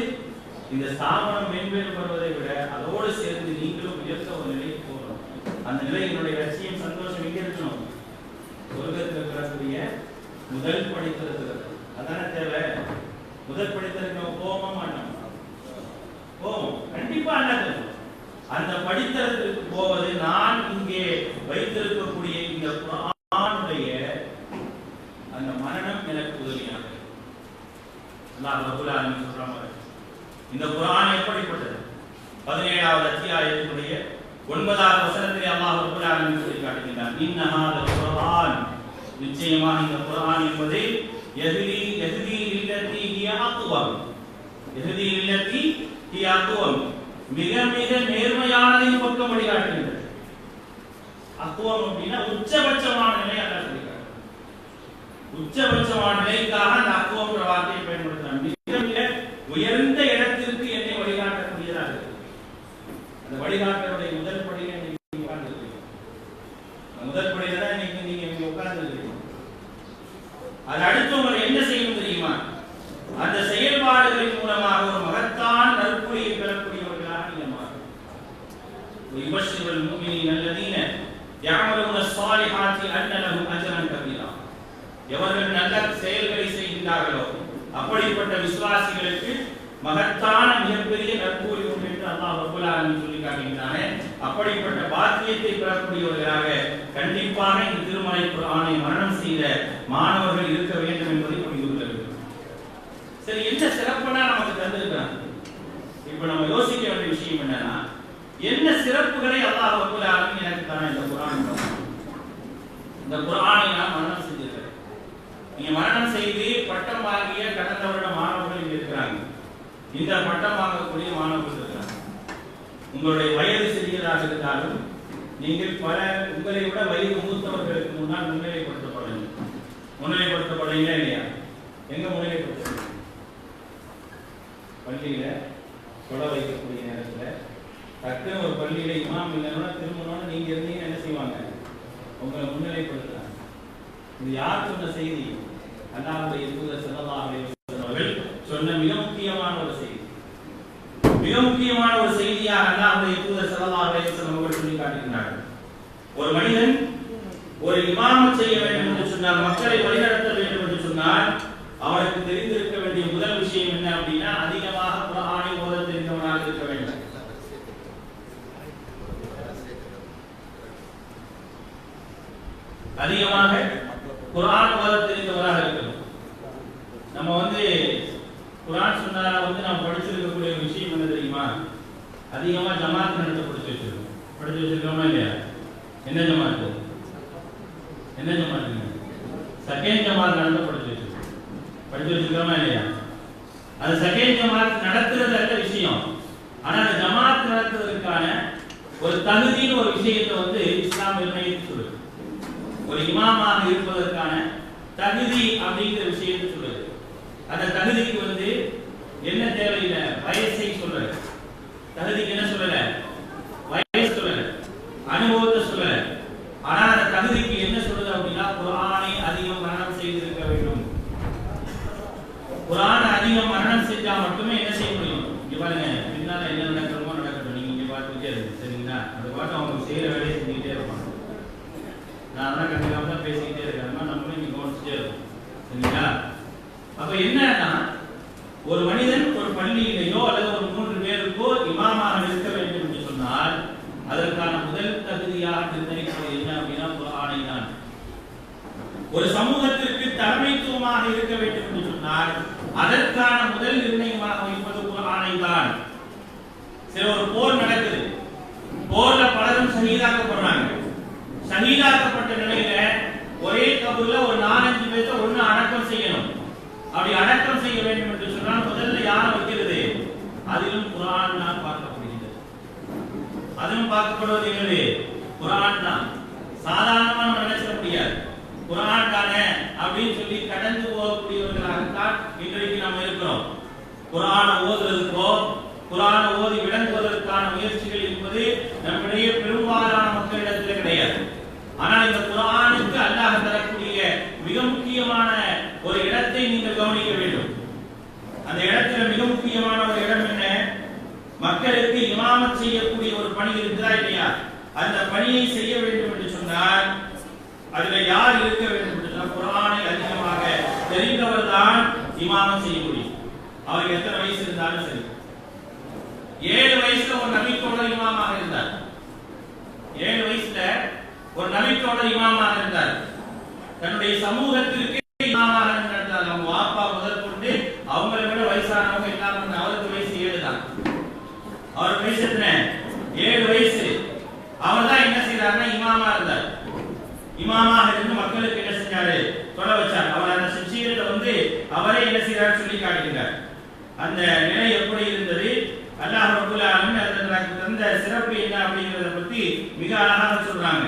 Speaker 2: இந்த ஸ்தாபனம் மேம்படுவதை விட அதோடு சேர்ந்து நீங்களும் உயர்த்த ஒரு நிலைக்கு போகணும். அந்த நிலையினுடைய லட்சியம் சந்தோஷம் எங்க இருக்கணும்? சொர்க்கத்தில் இருக்கக்கூடிய முதல் படித்தரத்தில். அதான தேவை. முதல் படித்தரத்தில் போக மாட்டோம், போவோம் கண்டிப்பா. அந்த படித்தரத்திற்கு போவது நான் இங்கே வைத்திருக்கக்கூடிய இந்த குர்ஆனுடைய அந்த மரணம் எனக்கு உதவியாக. அல்லாஹ் ரப்பல் ஆலமீன் சொல்றாங்க, இந்த குர்ஆன் எப்படிப்பட்டது? 17வது அத்தியாயத்தினுடைய 9வது வசனத்திலே அல்லாஹ் ரப்பல் ஆலமீன் சொல்லி காட்டுகிறார், இன்னஹாதல் குர்ஆன், நிச்சயமாக இந்த குர்ஆன் என்பது யஹ்தி லில்லதி ஹிய அக்வம், யஹ்தி லில்லதி ஹிய அக்வம், மிக மிக நேர்மையானதின் பக்கம் வழிகாட்டுகிறது. அக்வம் அப்படின்னா உச்சபட்சமான நிலை. அல்லாஹ் சொல்றார் உச்சபட்சமான நிலைக்காக அந்த அக்வம்ன்ற வார்த்தையை பயன்படுத்துறாங்க. மிக மிக உயர்ந்த இடத்திற்கு என்னை வழிகாட்டக்கூடியதாக இருக்கு. அந்த வழிகாட்டலுடைய முதல் படியில நீங்க உட்கார்ந்துருக்கீங்க. முதல் படியில தான் நீங்க இங்க உட்கார்ந்துருக்கீங்க. அது அடுத்து உங்களை என்ன செய்யணும் தெரியுமா? அந்த செயல்பாடுகளின் மூலமாக ஒரு மகத்தான நற்கூலியை பெறக்கூடியவர்களாக நீங்க மாறும். யுபஷ்ஷிருல் முஃமினீன அல்லதீன யஅமலூன ஸ்ஸாலிஹாத்தி அன்ன லஹும் அஜ்ரன் கபீரா. எவர்கள் நல்ல செயல்களை செய்கிறார்களோ அப்படிப்பட்ட விசுவாசிகளுக்கு மகத்தான மிகப்பெரிய நற்கூலி உண்டு என்று அல்லாஹ் ரப்பல் ஆலமீன் சொல்லி காட்டுகிறானே. அப்படிப்பட்ட பாக்கியத்தை பெறக்கூடியவர்களாக கண்டிப்பாக இந்த திருமறை குர்ஆனை மரணம் செய்த மாணவர்கள் இருக்க வேண்டும் என்பதை புரிந்து கொள்ள வேண்டும். சரி, என்ன சிறப்புனா நமக்கு தந்திருக்கிறாங்க. இப்ப நம்ம யோசிக்க வேண்டிய விஷயம் என்னன்னா, என்ன சிறப்புகளை அல்லாஹ் ரப்பல் ஆலமீன் எனக்கு தர இந்த குர்ஆன். இந்த குர்ஆனை நான் மரணம் செஞ்சிருக்கேன். நீங்க மரணம் செய்து பட்டம் வாங்கிய கடந்த வருட மாணவர்கள் இங்க இருக்கிறாங்க. இந்த பட்டம் வாங்கக்கூடிய மாணவர்கள் இருக்கிறாங்க. உங்களுடைய வயது சிறியதாக இருந்தாலும் நீங்கள் பல உங்களை விட வயது மூத்தவர்களுக்கு முன்னால் முன்னிலைப்படுத்தப்படுறீங்களா இல்லையா? எங்க முன்னிலைப்படுத்துறீங்க? பள்ளியில தொலை வைக்கக்கூடிய நேரத்துல டக்குன்னு ஒரு பள்ளியில இமாம் இல்லைன்னா திரும்பணும்னு நீங்க இருந்தீங்க, என்ன செய்வாங்க? உங்களை முன்னிலைப்படுத்துறாங்க. இது யார் சொன்ன செய்தி? அல்லாஹ்வுடைய தூதர் ஸல்லல்லாஹு அலைஹி வஸல்லம் அவர்கள் சொன்ன மிக முக்கியமான ஒரு செய்தி. மிக முக்கியமான ஒரு செய்தியாக அல்லாஹ்வுடைய தூதர் ஸல்லல்லாஹு அலைஹி வஸல்லம் அவர்கள் சொல்லி காட்டுகிறார்கள். ஒரு மனிதன் ஒரு இமாமத் செய்ய வேண்டும் என்று சொன்னால், மக்களை வழிநடத்த வேண்டும் என்று சொன்னால், அவனுக்கு தெரிந்திருக்க விஷயம் என்ன அப்படின்னா அதிகமாக குர்ஆனை ஓத தெரிந்தவனாக இருக்க வேண்டும். அதிகமாக குர்ஆன் ஓத தெரிந்தவராக இருக்கணும். நம்ம குர்ஆன் சுன்னால நம்ம படிச்சிருக்கக்கூடிய விஷயம் என்ன தெரியுமா? அதிகமா ஜமாத் நடத்த படிச்சு வச்சிருக்கோமா இல்லையா? என்ன ஜமாத்? செகண்ட் ஜமாத் நடத்த படிச்சு வச்சிருக்கோமா இல்லையா? அது செகண்ட் ஜமாத் நடத்துறது அல்ல விஷயம். ஆனா அந்த ஜமாத் நடத்துவதற்கான ஒரு தகுதியின் ஒரு விஷயத்தை இஸ்லாம் நிர்ணயித்து சொல்லுது. ஒரு இமாமாக இருப்பதற்கான தகுதி அப்படிங்கிற விஷயத்தை சொல்லுது. அந்த தகுதிக்கு என்ன தேவையில்லை, வயசை சொல்லல. தகுதிக்கு என்ன சொல்லல? வயசு சொல்லல, அனுபவத்தை சொல்லல. ஆனா அந்த தகுதிக்கு என்ன சொல்லுது அப்படின்னா குர்ஆனை அதிகம் மரணம் செய்திருக்க வேண்டும். குர்ஆனை அதிகம் மரணம் செஞ்சா மட்டுமே என்ன செய்ய முடியும்? இங்க பாருங்க, பின்னால என்ன நடக்கிறோமோ நடக்கட்டும், நீங்க இங்க பார்த்துட்டே இருக்கு, சரிங்களா? அந்த பாட்டு அவங்க செய்யற வேலையை செஞ்சுட்டே இருப்பாங்க. நான் அதான் கண்டிப்பாக தான் பேசிக்கிட்டே இருக்கேன், நம்மளும் இங்க கவனிச்சுட்டே இருக்கோம், சரிங்களா? அப்ப என்னன்னா, ஒரு மனிதன் ஒரு பள்ளியிலேயோ அல்லது ஒரு 3 பேருக்கோ இமாமாக இருக்க வேண்டும் என்று சொன்னால் அதற்கான முதல் தகுதியாக நிர்ணயிப்பது என்ன அப்படின்னா குர்ஆனை தான். ஒரு சமூகத்திற்கு தலைமைத்துவமாக இருக்க வேண்டும் என்று சொன்னால் அதற்கான முதல் நிர்ணயமாக வைப்பது குர்ஆனை தான். சரி, ஒரு போர் நடக்குது, போர்ல பலரும் ஷஹீதாக்கப்படுறாங்க. ஷஹீதாக்கப்பட்ட நிலையில ஒரே கபூர்ல ஒரு 4-5 பேரை ஒண்ணு அடக்கம் செய்யணும். அப்படி அடக்கம் செய்ய வேண்டும் என்று சொன்னால் முதல்ல யாரை வைக்கிறது? அதிலும் குர்ஆன் தான் பார்க்கப்படுகிறது. அதிலும் பார்க்கப்படுவது என்னது? குர்ஆன் தான். சாதாரணமா நம்ம நினைச்சிட முடியாது. குர்ஆன் தானே அப்படின்னு சொல்லி கடந்து போகக்கூடியவர்களாகத்தான் இன்றைக்கு நம்ம இருக்கிறோம். குர்ஆனை ஓதுறதுக்கோ குர்ஆனை ஓதி விளங்குவதற்கான முயற்சிகள் என்பது நம்முடைய பெரும்பாலான மக்களிடத்தில் கிடையாது. ஆனால் இந்த குர்ஆனுக்கு அல்லாஹ் தரக்கூடிய மிக முக்கியமான ஒரு இடத்தை நீங்கள் கவனிக்க வேண்டும். அந்த இடத்துல மிக முக்கியமான ஒரு இடம் என்ன? மக்களுக்கு இமாமத் செய்யக்கூடிய ஒரு பணி இருக்குதா இல்லையா? அந்த பணியை செய்ய வேண்டும் என்று சொன்னால் அதுல யார் இருக்க வேண்டும் என்று சொன்னால் குர்ஆனை அதிகமாக தெரிந்தவர் தான் இமாமத் செய்ய முடியும். அவருக்கு எத்தனை வயசு இருந்தாலும் சரி. 7 வயசுல ஒரு நபித்தோழர் இமாமாக இருந்தார். 7 வயசுல ஒரு நபித்தோழர் இமாமாக இருந்தார். தன்னுடைய சமூகத்திற்கு இமாமாக இருந்தார். அவங்க வாப்பா முதல் கொண்டு அவங்களை விட வயசானவங்க எல்லாரும், அவருக்கு வயசு 7 தான். அவருக்கு வயசு எத்தனை? 7 வயசு. அவர் தான் என்ன செய்யறாருன்னா இமாமா இருந்தார். இமாமாக இருந்து மக்களுக்கு என்ன செஞ்சாரு? சொல்ல வச்சார். அவர் அந்த விஷயத்தை அவரே என்ன செய்யறாரு சொல்லி காட்டுகிறார். அந்த நிலை எப்படி இருந்தது, அல்லாஹ் ரப்பல் ஆலமீன் அதற்கு தந்த சிறப்பு என்ன அப்படிங்கறத பத்தி மிக அழகாக சொல்றாங்க.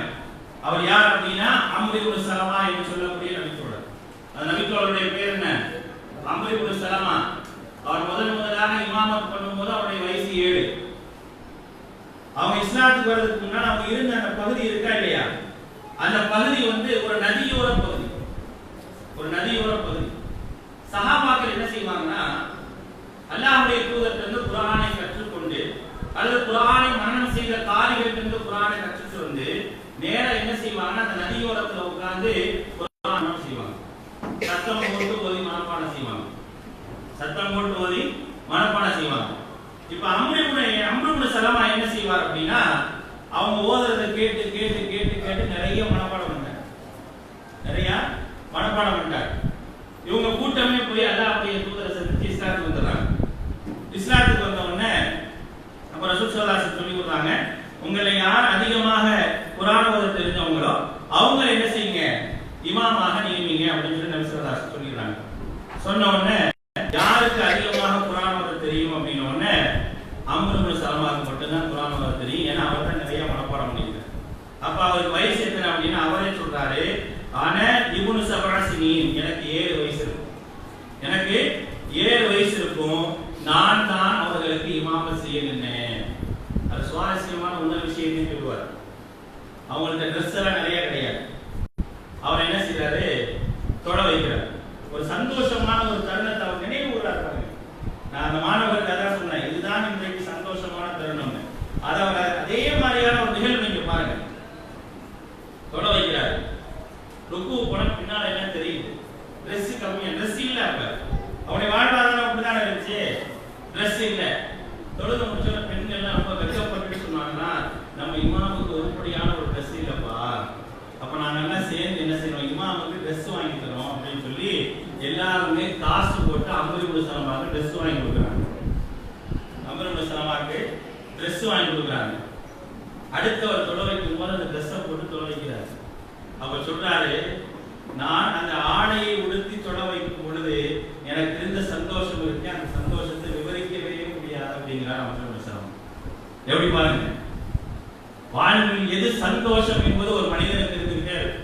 Speaker 2: அவர் யார் அப்படின்னா அம்ர் இப்னு சலமா என்று சொல்லக்கூடிய நபித்தோழர். அந்த நபித்தோழருடைய பேர் என்ன? அம்ர் இப்னு சலமா. அவர் முதலாக இமாமத் பண்ணும்போது அவருடைய வயசு 7. அவங்க இஸ்லாத்துக்கு வர்றதுக்கு முன்னாடி அவங்க இருந்த அந்த பகுதி இருக்கா இல்லையா, அந்த பகுதி ஒரு நதியோர பகுதி. ஒரு நதியோர பகுதி. சஹாபாக்கள் என்ன செய்வாங்கன்னா அல்லாஹ்வுடைய தூதரிடமிருந்து குர்ஆனை கற்றுக்கொண்டு அல்லது குர்ஆனை மனனம் செய்த காரிகளிடமிருந்து குர்ஆனை கற்றுக்கொண்டு நேரா என்ன செய்வாங்கன்னா அந்த நதியோரத்துல உட்கார்ந்து குர்ஆன் மனனம் செய்வாங்க. சத்தம் போட்டு ஓதி மனப்பாடம் செய்வாங்க. சத்தம் போட்டு ஓதி மனப்பாடம் செய்வாங்க. இப்ப அம்ர் இப்னு சலமா என்ன செய்வார் அப்படின்னா அவங்க ஓதுறதை கேட்டு கேட்டு கேட்டு கேட்டு நிறைய மனப்பாடம் பண்ணார். நிறைய மனப்பாடம் பண்ணார். இவங்க கூட்டமே போய் அல்லாஹ்வுடைய தூதரை சந்திச்சு இஸ்லாத்துக்கு வந்துடுறாங்க. இஸ்லாத்துக்கு வந்த உடனே அப்ப ரசூல் ஸல்லல்லாஹு அலைஹி வஸல்லம் சொல்லி கொடுத்தாங்க, உங்களை யார் அதிகமாக குர்ஆன் ஓத தெரிஞ்சவங்களோ அவங்க என்ன செய்யுங்க, இமாமாக நியமிங்க அப்படின்னு சொல்லி நபி ஸல்லல்லாஹு அலைஹி வஸல்லம் சொல்லிடுறாங்க. சொன்ன உடனே யாருக்கு அதிகமாக குர்ஆன் ஓத தெரியும் அப்படின்ன உடனே அம்ர் இப்னு சலமாவுக்கு மட்டும்தான் குர்ஆன் ஓத தெரியும். ஏன்னா அவர் தான் நிறைய மனப்பாடம் பண்ணியிருக்காரு. அப்ப அவருக்கு வயசு எத்தனை அப்படின்னா அவரே சொல்றாரு, ஆனா இப்னு சபஅ சினீன், எனக்கு 7 வயசு இருக்கும். எனக்கு 7 வயசு இருக்கும். நான் தான் அவர்களுக்கு இமாமத் செய்ய நின்னேன். அது சுவாரஸ்யமான உணர்வு விஷயத்தையும் சொல்லுவார். அவங்கள்ட்ட ட்ரெஸ் எல்லாம் நிறைய கிடையாது. அவர் என்ன செய்யறாரு, தொட வைக்கிறார். ஒரு சந்தோஷமான ஒரு தருணத்தை அவர் நினைவு கூறாரு. நான் அந்த மாணவர்களுக்கு அதான் சொன்னேன், இதுதான் இன்றைக்கு சந்தோஷமான தருணம். அதை அவர் அதே மாதிரியான ஒரு நிகழ்வு நீங்க பாருங்க. தொட வைக்கிறார். ருக்கு போன பின்னால என்ன தெரியுது, ட்ரெஸ் கம்மியா, ட்ரெஸ் இல்ல. அப்ப அவனுடைய வாழ்வாதாரம் அப்படிதான் ட்ரெஸ் இல்லை. தொழுது முடிச்ச பெண்கள் எல்லாம் ரொம்ப வெக்கப்பட்டு சொன்னாங்கன்னா, நம்ம இமாமுக்கு உருப்படியான ஒரு ட்ரெஸ் இல்லைப்பா, அப்ப நாங்க எல்லாம் சேர்ந்து என்ன செய்யறோம், இமாமுக்கு ட்ரெஸ் வாங்கி தரோம் அப்படின்னு சொல்லி எல்லாருமே காசு போட்டு அம்ரு இப்னு சலமாக்கு ட்ரெஸ் வாங்கி கொடுக்குறாங்க. அம்ரு இப்னு சலமாக்கு ட்ரெஸ் வாங்கி கொடுக்குறாங்க. அடுத்தவர் தொலை வைக்கும் போது அந்த ட்ரெஸ்ஸை போட்டு தொலை வைக்கிறார். அப்ப சொல்றாரு, நான் அந்த ஆடையை உடுத்தி தொலை வைக்கும் பொழுது எனக்கு இருந்த சந்தோஷம் இருக்கு, அந்த சந்தோஷத்தை விவரிக்கவே முடியாது அப்படிங்கிறார் அம்ரு இப்னு சலமா. எப்படி பாருங்க, வாழ்வில் எது சந்தோஷம் என்பது ஒரு மனிதனுக்கு இருந்துகிட்டே இருக்கு.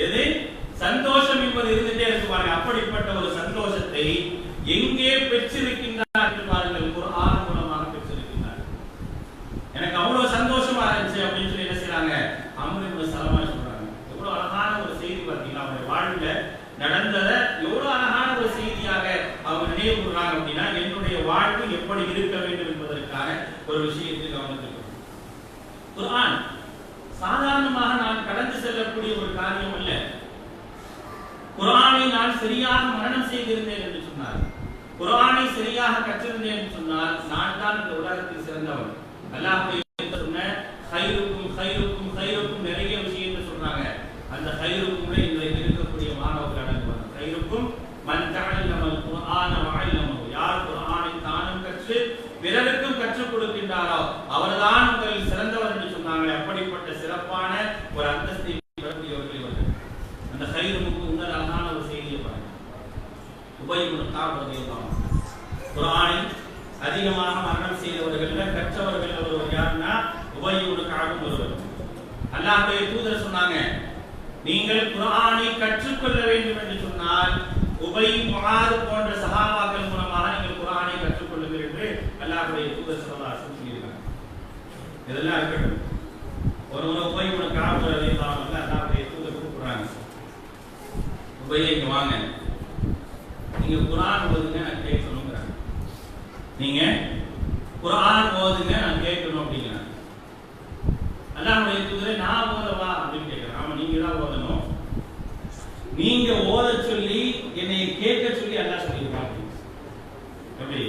Speaker 2: எது சந்தோஷம் என்பது இருந்துட்டே இருக்கு பாருங்க. அப்படிப்பட்ட ஒரு சந்தோஷத்தை எங்கே பெற்றிருக்கின்றார்கள் பாருங்கள், குர்ஆன் மூலமாக பெற்றிருக்கின்றார்கள். எனக்கு அவ்வளவு சந்தோஷமா இருந்துச்சு அப்படின்னு சொல்லி என்ன செய்றாங்க, அம்ரு இப்னு சலமா சொல்றாங்க. எவ்வளவு அழகான ஒரு செய்தி பார்த்தீங்களா, அவருடைய வாழ்வுல நடந்தத எவ்வளவு அழகான ஒரு செய்தியாக அவங்க நினைவு கூறுறாங்க அப்படின்னா, என்னுடைய வாழ்வு எப்படி இருக்க வேண்டும் என்பதற்கான ஒரு விஷயத்தை கவனித்து குர்ஆன் சாதாரணமாக நான் கடந்து செல்லக்கூடிய ஒரு காரியம் அல்ல. குர்ஆனை நான் சரியாக மரணம் செய்திருந்தேன் என்று சொன்னார், குர்ஆனை சரியாக கற்றிருந்தேன் என்று சொன்னால் நான் தான் இந்த உலகத்தில் சிறந்தவன். அல்லாஹ்வுடைய சொன்ன கைருக்கும் கைருக்கும் கைருக்கும் நிறைய விஷயத்தை சொல்றாங்க. அந்த கைருக்கும்ல இன்றைக்கு இருக்கக்கூடிய மாணவர்கள் அடங்குவாங்க. கைருக்கும் மன் தஅல்லமல் குர்ஆன வ அல்லமஹு, யார் குர்ஆனை தானும் கற்று பிறருக்கும் கற்றுக் கொடுக்கின்றாரோ அவர்தான் உங்களில் சிறந்தவர் என்று சொன்னாங்க. அப்படிப்பட்ட சிறப்பான ஒரு அந்தஸ்தை பெறக்கூடியவர்கள் இவர்கள். அந்த கைருமுக்கு உங்கள் அழகான ஒரு செய்தியை பாருங்க. உபய் இப்னு கஅப் ரலியல்லாஹு அன்ஹு குர்ஆனை அதிகமாக மரணம் செய்தவர்கள் கற்றவர்கள் ஒருவர் யாருன்னா உபய் இப்னு கஅப் ஒருவர். அல்லாஹ்வுடைய தூதர் சொன்னாங்க, நீங்கள் குர்ஆனை கற்றுக்கொள்ள வேண்டும் என்று சொன்னால் உபய் முஆத் போன்ற சஹாபாக்கள் மூலமாக நீங்கள் குர்ஆனை கற்றுக்கொள்ளுங்கள் என்று அல்லாஹ்வுடைய தூதர் ஸல்லல்லாஹு அலைஹி வஸல்லம் சொல்லியிருக்காங்க. இதெல்லாம் இருக்கட்டும். ஒரு உபய் இப்னு கஅப் ரலியல்லாஹு அன்ஹு அல்லாஹ்வுடைய தூதர் கூப்பிடுறாங்க, உபய் இங்க வாங்க, நீங்க குர்ஆன் ஓதுங்க நான் கேட்கணும்ங்கறாங்க. நீங்க குர்ஆன் ஓதுங்க நான் கேட்கணும் அப்படிங்கறாங்க. அல்லாஹ்வுடைய தூதரே நான் ஓதவா அப்படின்னு கேட்கறாங்க. ஆமா நீங்க தான் ஓதணும், நீங்க ஓத சொல்லி என்னை கேட்க சொல்லி அல்லாஹ் சொல்லியிருக்காங்க. எப்படி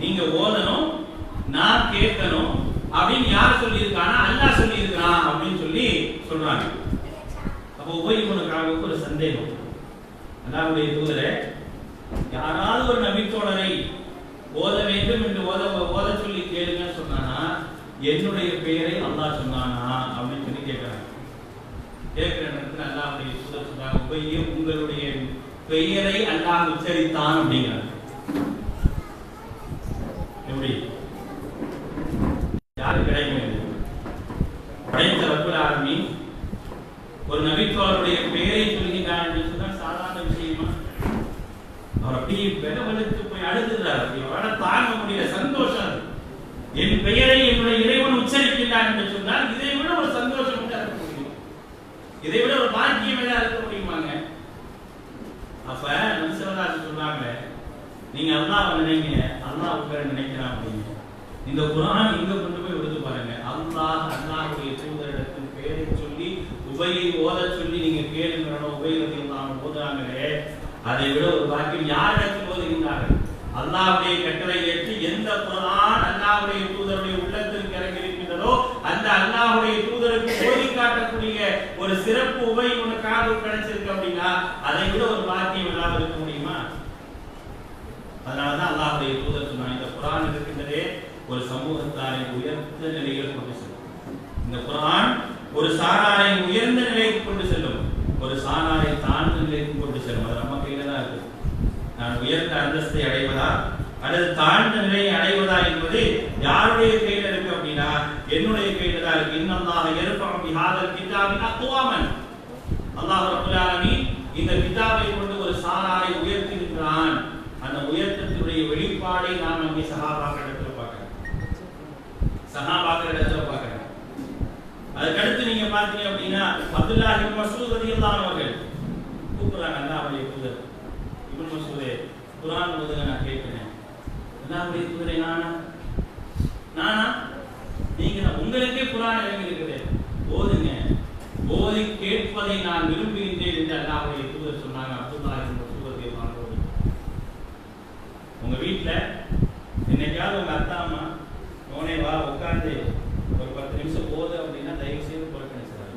Speaker 2: நீங்க ஓதணும் நான் கேட்கணும் அப்படின்னு யார் சொல்லியிருக்கானா, அல்லாஹ் சொல்லியிருக்கான் அப்படின்னு சொல்லி சொல்றாங்க. அப்போ உபய் இப்னு கஅபுக்கு ஒரு சந்தேகம், அல்லாஹ்வுடைய தூதரே யாராவது ஒரு நபித்தோழரை ஓத வேண்டும் என்று ஓத சொல்லி கேளுங்கன்னு சொன்னானா என்னுடைய பெயரை அல்லாஹ் சொன்னானா அப்படின்னு சொல்லி கேட்கிறாங்க. கேட்கிற நேரத்தில் அல்லாஹ்வுடைய தூதர் சொன்னாங்க, உபையே உங்களுடைய பெயரை அல்லாஹ் உச்சரித்தான் அப்படிங்கிறாங்க. எப்படி யாரு கிடைக்கும், படைத்த ரப்புல் ஆலமீன் ஒரு நபித்தோழருடைய பெயரை சொல்லுகிறான் என்று சொன்னால் சாதாரண விஷயமா? அவர் அப்படியே வெள்ளவெளுத்து போய் அழுதுகிறார். அவரை தாங்க முடியல, சந்தோஷம். என் பெயரை என்னுடைய இறைவன் உச்சரிக்கின்றான் என்று சொன்னால் இதை விட ஒரு சந்தோஷம் இருக்க முடியும், இதை விட ஒரு பாக்கியம் இருக்க முடியுமாங்க? அப்ப நபி ஸல்லல்லாஹு அலைஹி வஸல்லம் சொல்றாங்க, நீங்க அல்லாஹ்வை நினைங்க, அல்லாஹ் உங்களை நினைக்கிறான் அப்படின்னு. இந்த குர்ஆன் இங்க கொண்டு போய் விடுத்து பாருங்க. அல்லாஹ்வுடைய தூதரிடத்தில் பெயரை சொல்லி உபையை ஓத சொல்லி நீங்க கேளுங்கறனோ உபை ரலியல்லாஹு அன்ஹு ஓதுறாங்களே, அதை விட ஒரு பாக்கியம் யாரிடத்தில் ஓதுகின்றார்கள்? அல்லாஹ்வுடைய கட்டளை ஏற்று எந்த குர்ஆன் அல்லாஹ்வுடைய தூதருடைய உள்ளத்திற்கு இறங்கி இருக்கின்றதோ அந்த அல்லாஹ்வுடைய தூதருக்கு ஓதி காட்டக்கூடிய ஒரு சிறப்பு உபை இப்னு கஅப் கிடைச்சிருக்கு அப்படின்னா அதை விட ஒரு பாக்கியம் இல்லாம இருக்க முடியுமா? அதனாலதான் அல்லாஹ்வுடைய தூதர் சொன்னாங்க, இந்த குர்ஆன் இருக்கின்றதே ஒரு சமூகத்தாரை உயர்ந்த நிலையில் கொண்டு செல்லும். இந்த குர்ஆன் ஒரு சாராரை உயர்ந்த நிலைக்கு கொண்டு செல்லும், ஒரு சாராரை தாழ்ந்த நிலைக்கு கொண்டு செல்லும். அது நம்ம கையில தான் இருக்கு. நான் உயர்ந்த அந்தஸ்தை அடைவதா அல்லது தாழ்ந்த நிலையை அடைவதா என்பது யாருடைய கையில இருக்கு அப்படின்னா என்னுடைய கையில தான் இருக்கு. இன்னல்லாஹ யர்ஃபஉ பிஹாதல் கிதாபி அக்வாமன், அல்லாஹ் ரப்பல் ஆலமீன் இந்த கிதாபை கொண்டு ஒரு சாராரை உயர்த்துகிறான். அந்த உயர்த்தத்துடைய வெளிப்பாடை நாம் அங்கே சஹாபாக்கள் இடத்துல பார்க்கிறோம், சஹாபாக்கள் இடத்துல பார்க்கிறோம். அதுக்கடுத்து நீங்க பார்த்தீங்க அப்படின்னா அப்துல்லாஹ் இப்னு மஸ்ஊத் ரலியல்லாஹு அன்ஹு அவர்கள் கூப்பிடுறாங்க, அல்லாஹ்வுடைய தூதர் இப்னு மஸ்ஊதே குர்ஆன் ஓதுங்க நான் கேட்கிறேன். அல்லாஹ்வுடைய தூதரே நானா நீங்க உங்களுக்கே குர்ஆன் இறங்கி இருக்குது, ஓதுங்க, ஓதி கேட்பதை நான் விரும்புகின்றேன் என்று அல்லாஹ்வுடைய தூதர் சொன்னாங்க. அப்துல்லாஹ் இப்னு மஸ்ஊத் ரலியல்லாஹு அன்ஹு உங்க வீட்டுல என்னைக்காவது உங்க அத்தா அம்மா நோனே வா உட்காந்து ஒரு 10 நிமிஷம் போகுது அப்படின்னா தயவு செய்து புறக்கணிச்சாரு.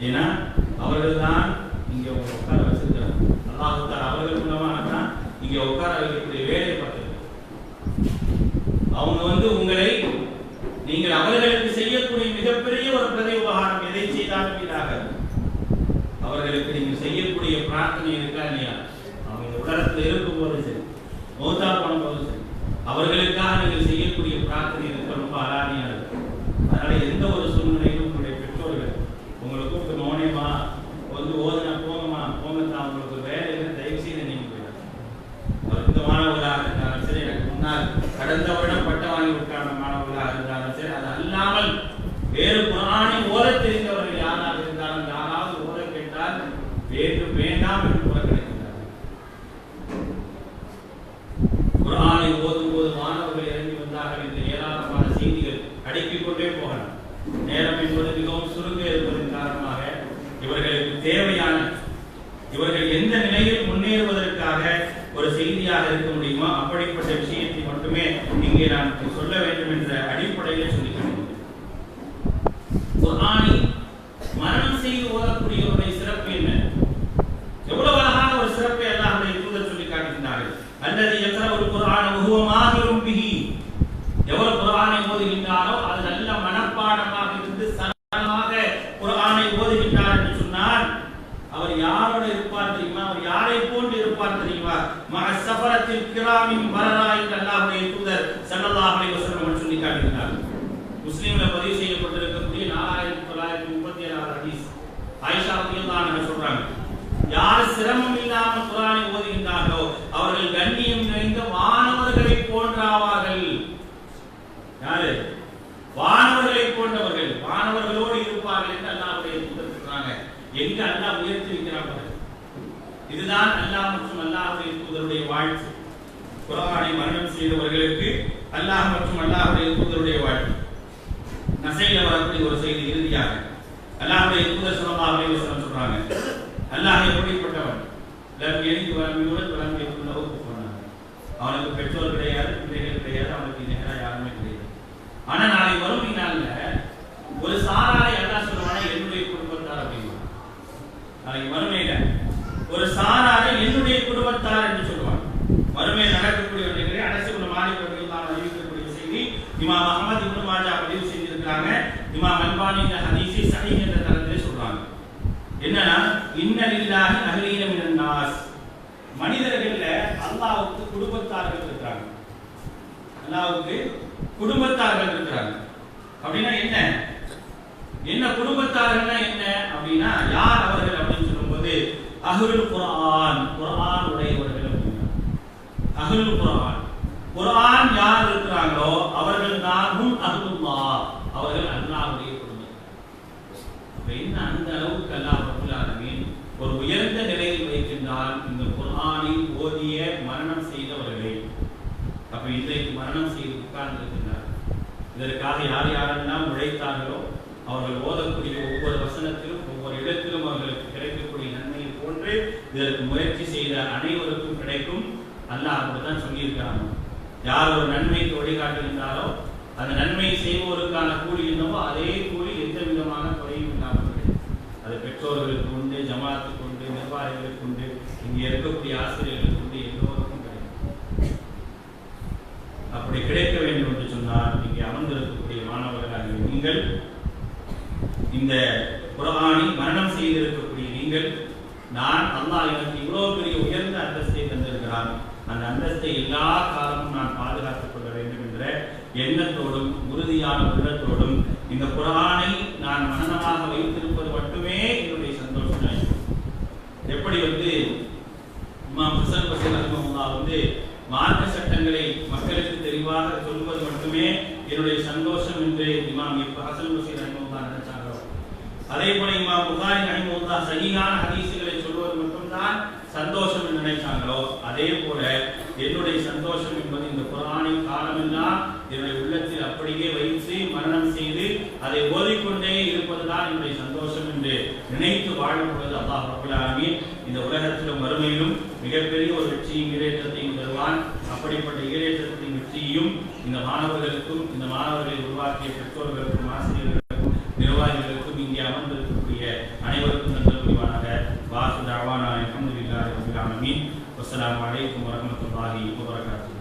Speaker 2: ஏன்னா அவர்கள் தான் இங்க உட்கார வச்சிருக்கிறார். அல்லாஹ் தஆலா அவர்கள் மூலமாக தான் இங்க உட்கார வைக்கக்கூடிய வேலையை பார்த்துருக்காங்க. அவங்க உங்களை நீங்கள் அவர்களுக்கு செய்யக்கூடிய மிகப்பெரிய ஒரு பிரதி உபகாரம் எதை செய்தாலும் வீடாக அவர்களுக்கு நீங்கள் செய்யக்கூடிய பிரார்த்தனை இருக்கா இல்லையா? அவங்க உலகத்தில் இருக்கும் போது சரி, மௌத்தா போன போது சரி, அவர்களுக்காக நீங்கள் செய்யக்கூடிய பிரார்த்தனை இருக்க ரொம்ப அலாதியா இருக்கு. அதனால எந்த ஒரு சூழ்நிலையிலும் உங்களுடைய பெற்றோர்கள் உங்களை கூப்பிட்டு மௌனமா ஓதுனா போங்கம்மா போங்கத்தான் அவங்களுக்கு ஒரு வேலையில தயவு செய்து நீங்க போயிடாது. அவர் இந்த மாணவர்களாக இருந்தாலும் சரி, எனக்கு முன்னால் கடந்த வருடம் பட்டம் வாங்கி விட்டான மாணவர்களாக இருந்தாலும் சரி, அது அல்லாமல் வேறு குர்ஆனை ஓதத் தெரிந்தவர்கள் யாராக இருந்தாலும் யாராவது ஓத கேட்டால் வேண்டும் வேண்டாம் என்று புறக்கணிக்கிறார்கள். குர்ஆனை ஓதும் போது மாணவர்கள் இறங்கி வந்தார்கள் என்ற ஏராளமான செய்திகள் அடுக்கிக் கொண்டே போகலாம். நேரம் என்பது மிகவும் சுருங்க இருப்பதன் காரணமாக இவர்களுக்கு தேவையான இவர்கள் எந்த நிலையில் முன்னேறுவதற்காக ஒரு செய்தியாக இருக்க முடியுமோ அப்படிப்பட்ட விஷயத்தை மட்டுமே இங்கே நான் சொல்ல வேண்டும் என்ற அடிப்படையில் சொல்லிக்கிறேன். குர்ஆனை மரணம் செய்து ஓதக்கூடியவருடைய சிறப்பு என்ன? எவ்வளவு அழகான ஒரு சிறப்பை அல்லாஹ்வுடைய தூதர் சொல்லி காட்டுகிறார்கள். அல்லது யக்ரவுல் குர்ஆன வஹுவ மாஹிரும் பிஹி, எவர் குர்ஆனை ஓதுகின்றாரோ அது நல்ல மனப்பாடமாக இருந்து சரளமாக குர்ஆனை ஓதுகின்றார் என்று சொன்னால் அவர் யாரோட இருப்பார் தெரியுமா? அவர் யாரை போன்று இருப்பார் தெரியுமா? மஅஸ் ஸஃபரத்தில் கிராமின் பரரா என்று அல்லாஹ்வுடைய தூதர் ஸல்லல்லாஹு அலைஹி வஸல்லம் சொல்லி காட்டுகிறார். முஸ்லிம்ல பதிவு செய்யப்பட்டிருக்கக்கூடிய 4937 ஹதீஸ். ஆயிஷா ரலியல்லாஹு அன்ஹா சொல்றாங்க, யார் சிரமம் இல்லாமல் குர்ஆனை ஓதுகின்றார்களோ அவர்கள் கண்ணியம் நிறைந்த வானவர்களை போன்றாவார்கள். யாரு? வானவர்களை போன்றவர்கள், வானவர்களோடு இருப்பார்கள் என்று அல்லாஹ்வுடைய தூதர் சொல்றாங்க. எங்க அல்லாஹ் உயர்த்தி வைக்கிறாங்க. இதுதான் அல்லாஹ் மற்றும் அல்லாஹ்வுடைய தூதருடைய வாழ்த்து. குர்ஆனை மரணம் செய்தவர்களுக்கு அல்லாஹ் மற்றும் அல்லாஹ்வுடைய தூதருடைய வாழ்த்து. நசையில வரக்கூடிய ஒரு செய்தி இறுதியாக அல்லாஹ்வுடைய தூதர் ஸல்லல்லாஹு அலைஹி வஸல்லம் சொல்றாங்க, அல்லாஹ் எப்படிப்பட்டவன்? லம் யலித் வலம் யூலத் வலம் யகுல் லஹு குஃபுவன் அஹத். அவனுக்கு பெற்றோர் கிடையாது, பிள்ளைகள் கிடையாது, அவனுக்கு நிகரா யாருமே கிடையாது. ஆனா நாளை வறுமை நாள்ல ஒரு சாராரை அல்லாஹ் சொல்லுவானா என்னுடைய குடும்பத்தார் அப்படின்னா, நாளைக்கு வறுமையில ஒரு சாராரை என்னுடைய குடும்பத்தார் என்று சொல்லுவாங்க. வறுமையில் நடக்கக்கூடிய ஒரு நிகழ்ச்சி அனஸ் இப்னு மாலிக் ரலியல்லாஹு அன்ஹு அறிவிக்கக்கூடிய செய்தி இமாம் அஹ்மத் இப்னு மாஜா பதிவு செய்திருக்கிறாங்க. இமாம் அல்பானி இந்த ஹதீஸை ஸஹீஹ் என்ற தரத்திலே சொல்றாங்க. என்னன்னா, இன்ன லில்லாஹி அஹ்லீன மினன் நாஸ், மனிதர்கள்ல அல்லாஹ்வுக்கு குடும்பத்தார்கள் இருக்காங்க. அல்லாஹ்வுக்கு குடும்பத்தார்கள் இருக்காங்க. அப்படின்னா என்ன? என்ன குடும்பத்தார்கள்னா என்ன அப்படின்னா யார் அவர்கள் அப்படின்னு சொல்லும்போது அஹ்லுல் குர்ஆன், குர்ஆன் உடையவர்கள் அப்படின்னா அஹ்லுல் குர்ஆன். குர்ஆன் யார் இருக்கிறாங்களோ அவர்கள் தான் அஹ்லுல்லாஹ், அவர்கள் அல்லாஹ்வுடைய குடும்பம். அப்ப என்ன அந்த அளவுக்கு அல்லாஹ் ரப்பல் ஆலமீன் ஒரு உயர்ந்த நிலையில் வைக்கின்றார் இந்த குர்ஆனை ஓதிய மரணம் செய்தவர்களை. அப்ப இன்றைக்கு மரணம் செய்து உட்கார்ந்திருக்கின்றார். இதற்காக யார் யாரெல்லாம் உழைத்தார்களோ அவர்கள் ஓதக்கூடிய ஒவ்வொரு வசனத்திலும் ஒவ்வொரு இடத்திலும் அவர்களுக்கு கிடைக்கக்கூடிய நன்மையை போன்று இதற்கு முயற்சி செய்த அனைவருக்கும் கிடைக்கும். அல்லாஹ் அப்படிதான் சொல்லியிருக்கிறாங்க. யார் ஒரு நன்மைக்கு வழிகாட்டுகின்றாரோ அந்த நன்மையை செய்வோருக்கான கூலி என்னவோ அதே கூலி எந்த விதமான குறையும் இல்லாமல் கிடைக்கும். அது பெற்றோர்களுக்கு உண்டு, ஜமாத்துக்கு உண்டு, நிர்வாகிகளுக்கு உண்டு, இங்கே இருக்கக்கூடிய ஆசிரியர்களுக்கு உண்டு, எல்லோருக்கும் கிடைக்கும். அப்படி கிடைக்க வேண்டும் என்று சொன்னால் இங்கே அமர்ந்திருக்கக்கூடிய மாணவர்களாக நீங்கள், இந்த குர்ஆனை மரணம் செய்திருக்கக்கூடிய நீங்கள், நான் அல்லாஹ் எனக்கு இவ்வளவு பெரிய உயர்ந்த அந்தஸ்தை தந்திருக்கிறான், அந்த அந்தஸ்தை எல்லா காலமும் நான் பாதுகாத்துக் கொள்ள வேண்டும் என்ற எண்ணத்தோடும் உறுதியான உள்ளத்தோடும் இந்த குர்ஆனை நான் மனனமாக வைத்திருப்பது மட்டுமே என்னுடைய சந்தோஷம். எப்படி இமாம் ஹசன் பஸரி ரஹ்மத்துல்லாஹ் மார்க்க சட்டங்களை மக்களுக்கு தெளிவாக சொல்வது மட்டுமே என்னுடைய சந்தோஷம் என்று இமாம் ஹசன் பஸரி ரஹ்மத்துல்லாஹ் நினைச்சாங்க. அதே போல இமாம் புகாரி ரஹ்மத்துல்லாஹ் சஹீஹான ஹதீஸ்களை சொல்வது மட்டும்தான் சந்தோஷம் என்று நினைச்சாங்களோ அதே போல என்னுடைய சந்தோஷம் என்பது இந்த குர்ஆனை காலமெல்லாம் என்னுடைய உள்ளத்தில் அப்படியே வைத்து மரணம் செய்து அதை ஓதிக்கொண்டே இருப்பதுதான் என்னுடைய சந்தோஷம் என்று நினைத்து வாழும்போது அல்லாஹ் ரப்பல் ஆலமீன் இந்த உலகத்திலும் மறுமையிலும் மிகப்பெரிய ஒரு வெற்றியும் ஈடேற்றத்தையும் தருவான். அப்படிப்பட்ட ஈடேற்றத்தையும் வெற்றியும் இந்த மாணவர்களுக்கும் இந்த மாணவர்களை உருவாக்கிய பெற்றோர்களுக்கும் ஆசிரியர்களுக்கும் நிர்வாகிகளுக்கும் இங்கே அமர்ந்திருக்கக்கூடிய அனைவருக்கும் நன்றி புரிவானாக. வாசு தாவானா அல்ஹம்துலில்லாஹி ரப்பில் ஆலமீன். வஸ்ஸலாமு அலைக்கும் வரஹ்மத்துல்லாஹி வபரகாத்துஹு.